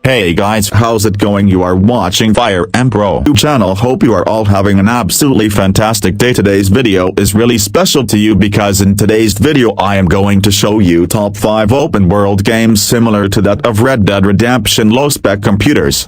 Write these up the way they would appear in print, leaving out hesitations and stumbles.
Hey guys, how's it going? You are watching Fire Emperor YouTube channel. Hope you are all having an absolutely fantastic day. Today's video is really special to you because in today's video I am going to show you top 5 open world games similar to that of Red Dead Redemption low-spec computers.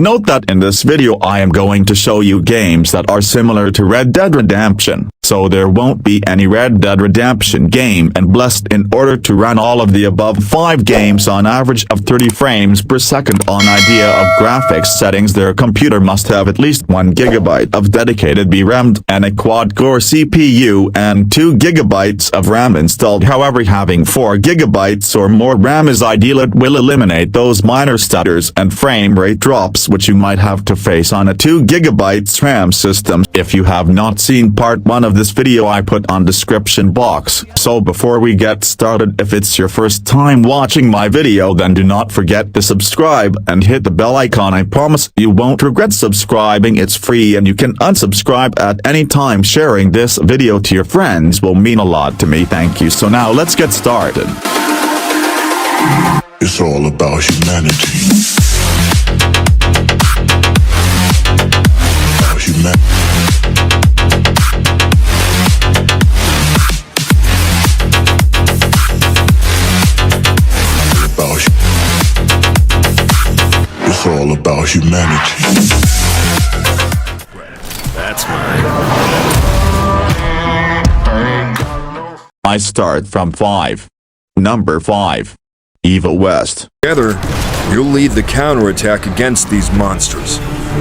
Note that in this video I am going to show you games that are similar to Red Dead Redemption, so there won't be any Red Dead Redemption game and blessed in order to run all of the above 5 games on average of 30 frames per second on idea of graphics settings. Their computer must have at least 1GB of dedicated VRAM and a quad-core CPU and 2GB of RAM installed. However, having 4GB or more RAM is ideal. It will eliminate those minor stutters and frame rate drops which you might have to face on a 2GB RAM system. If you have not seen part 1 of this video, I put on description box. So before we get started, if it's your first time watching my video, then do not forget to subscribe and hit the bell icon. I promise you won't regret subscribing. It's free and you can unsubscribe at any time. Sharing this video to your friends will mean a lot to me. Thank you. So now let's get started. It's all about humanity. It's all about humanity. That's mine. I start from 5. Number 5. Eva West. Together, you'll lead the counterattack against these monsters,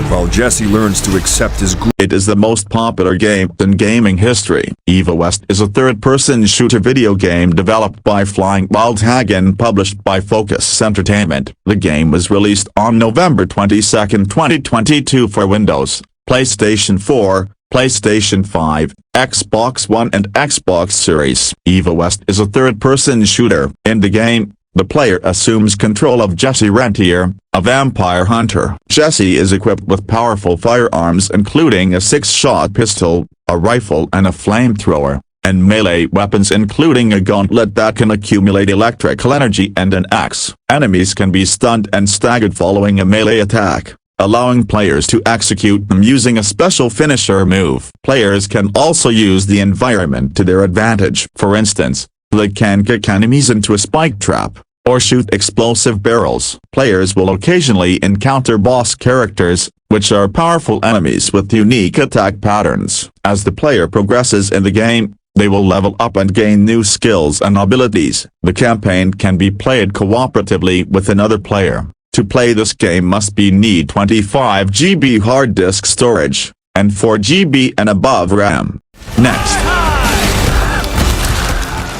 while Jesse learns to accept his It is the most popular game in gaming history. Eva West is a third-person shooter video game developed by Flying Wild Hag and published by Focus Entertainment. The game was released on November 22, 2022 for Windows, PlayStation 4, PlayStation 5, Xbox One and Xbox Series. Eva West is a third-person shooter. In the game, the player assumes control of Jesse Rentier, a vampire hunter. Jesse is equipped with powerful firearms including a 6-shot pistol, a rifle and a flamethrower, and melee weapons including a gauntlet that can accumulate electrical energy and an axe. Enemies can be stunned and staggered following a melee attack, allowing players to execute them using a special finisher move. Players can also use the environment to their advantage. For instance, they can kick enemies into a spike trap, or shoot explosive barrels. Players will occasionally encounter boss characters, which are powerful enemies with unique attack patterns. As the player progresses in the game, they will level up and gain new skills and abilities. The campaign can be played cooperatively with another player. To play this game must need 25GB hard disk storage, and 4GB and above RAM. Next.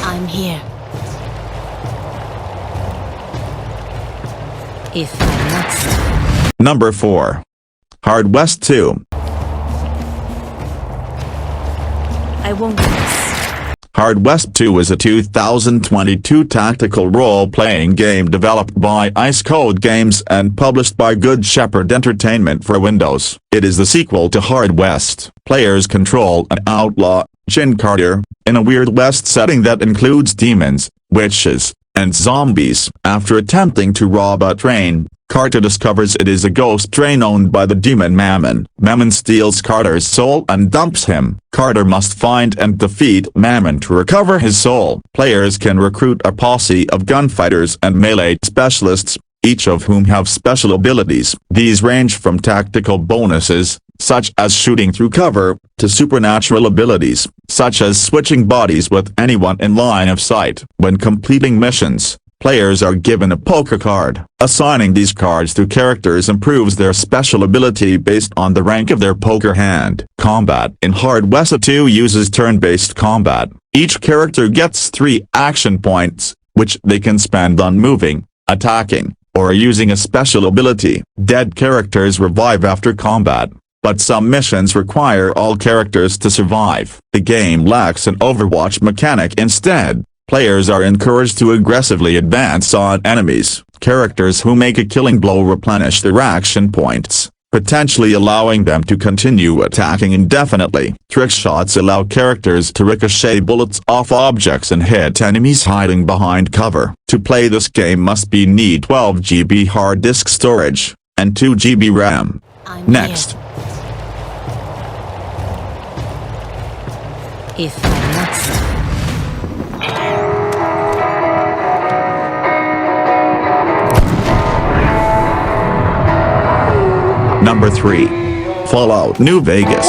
I'm here. If I must. Number 4. Hard West 2. I won't miss. Hard West 2 is a 2022 tactical role-playing game developed by Ice Code Games and published by Good Shepherd Entertainment for Windows. It is the sequel to Hard West. Players control an outlaw, Jin Carter, in a Weird West setting that includes demons, witches, and zombies. After attempting to rob a train, Carter discovers it is a ghost train owned by the demon Mammon. Mammon steals Carter's soul and dumps him. Carter must find and defeat Mammon to recover his soul. Players can recruit a posse of gunfighters and melee specialists, each of whom have special abilities. These range from tactical bonuses, such as shooting through cover, to supernatural abilities, such as switching bodies with anyone in line of sight. When completing missions, players are given a poker card. Assigning these cards to characters improves their special ability based on the rank of their poker hand. Combat in Hard West 2 uses turn-based combat. Each character gets 3 action points, which they can spend on moving, attacking, or using a special ability. Dead characters revive after combat, but some missions require all characters to survive. The game lacks an Overwatch mechanic. Instead, players are encouraged to aggressively advance on enemies. Characters who make a killing blow replenish their action points, potentially allowing them to continue attacking indefinitely. Trick shots allow characters to ricochet bullets off objects and hit enemies hiding behind cover. To play this game must need 12 GB hard disk storage and 2 GB RAM. I'm Next. here. If I must. Number 3. Fallout New Vegas.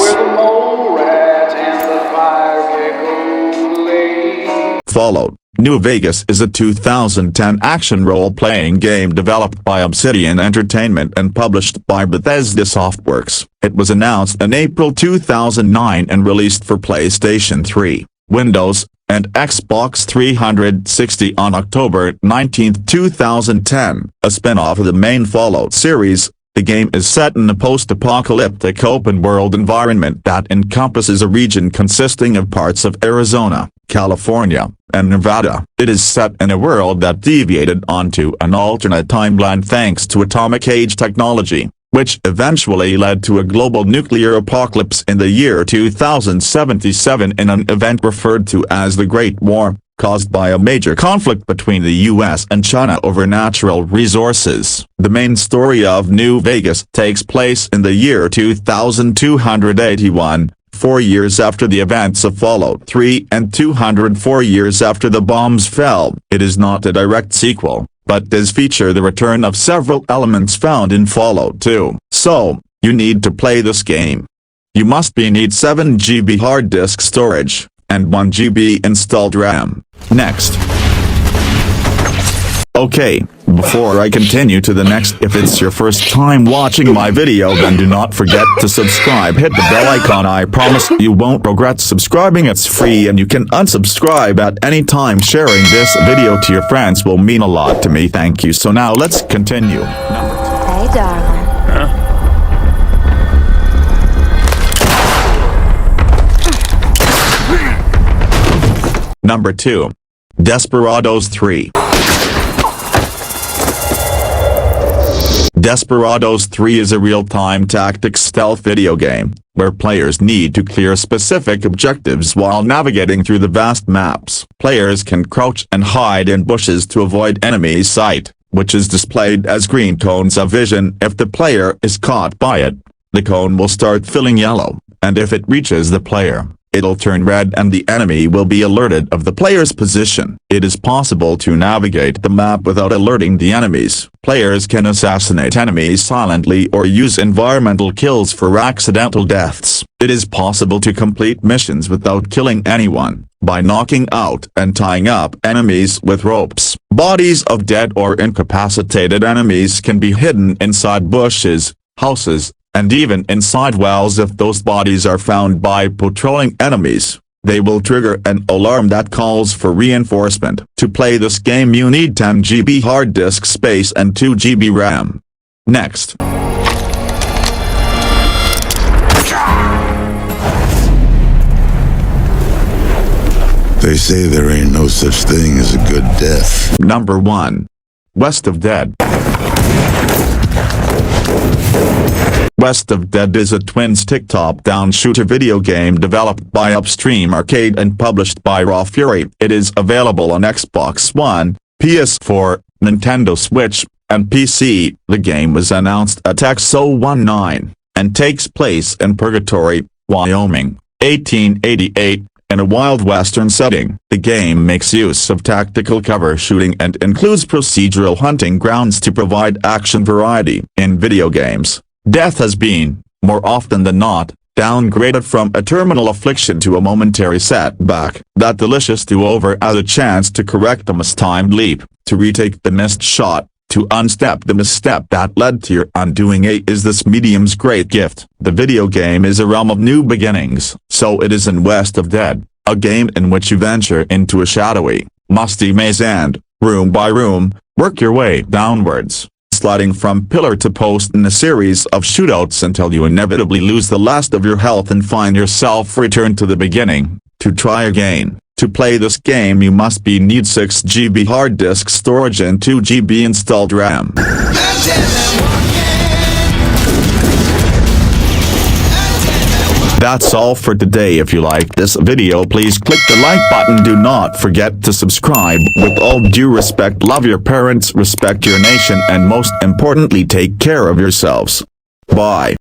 Fallout New Vegas is a 2010 action role-playing game developed by Obsidian Entertainment and published by Bethesda Softworks. It was announced in April 2009 and released for PlayStation 3, Windows, and Xbox 360 on October 19, 2010. A spin-off of the main Fallout series, the game is set in a post-apocalyptic open-world environment that encompasses a region consisting of parts of Arizona, California, and Nevada. It is set in a world that deviated onto an alternate timeline thanks to atomic age technology, which eventually led to a global nuclear apocalypse in the year 2077 in an event referred to as the Great War, caused by a major conflict between the US and China over natural resources. The main story of New Vegas takes place in the year 2281, 4 years after the events of Fallout 3 and 204 years after the bombs fell. It is not a direct sequel, but does feature the return of several elements found in Fallout 2. So, you need to play this game. You must need 7 GB hard disk storage and 1 GB installed RAM. Next. Okay, before I continue to the next, if it's your first time watching my video, then do not forget to subscribe. Hit the bell icon. I promise you won't regret subscribing. It's free and you can unsubscribe at any time. Sharing this video to your friends will mean a lot to me. Thank you. So now let's continue. Hey, darling. Number 2. Desperados 3. Desperados 3 is a real-time tactics stealth video game, where players need to clear specific objectives while navigating through the vast maps. Players can crouch and hide in bushes to avoid enemy sight, which is displayed as green cones of vision. If the player is caught by it, the cone will start filling yellow, and if it reaches the player, it'll turn red and the enemy will be alerted of the player's position. It is possible to navigate the map without alerting the enemies. Players can assassinate enemies silently or use environmental kills for accidental deaths. It is possible to complete missions without killing anyone, by knocking out and tying up enemies with ropes. Bodies of dead or incapacitated enemies can be hidden inside bushes, houses, and even inside wells. If those bodies are found by patrolling enemies, they will trigger an alarm that calls for reinforcement. To play this game you need 10 GB hard disk space and 2 GB RAM. Next. They say there ain't no such thing as a good death. Number 1. West of Dead. West of Dead is a twin-stick top-down shooter video game developed by Upstream Arcade and published by Raw Fury. It is available on Xbox One, PS4, Nintendo Switch, and PC. The game was announced at XO19, and takes place in Purgatory, Wyoming, 1888, in a wild western setting. The game makes use of tactical cover shooting and includes procedural hunting grounds to provide action variety. In video games, death has been, more often than not, downgraded from a terminal affliction to a momentary setback. That delicious do-over as a chance to correct a mistimed leap, to retake the missed shot, to unstep the misstep that led to your undoing. Is this medium's great gift. The video game is a realm of new beginnings. So it is in West of Dead, a game in which you venture into a shadowy, musty maze and, room by room, work your way downwards, sliding from pillar to post in a series of shootouts until you inevitably lose the last of your health and find yourself returned to the beginning, to try again. To play this game you must need 6 GB hard disk storage and 2 GB installed RAM. That's all for today. If you like this video, please click the like button. Do not forget to subscribe. With all due respect, love your parents, respect your nation, and most importantly, take care of yourselves. Bye.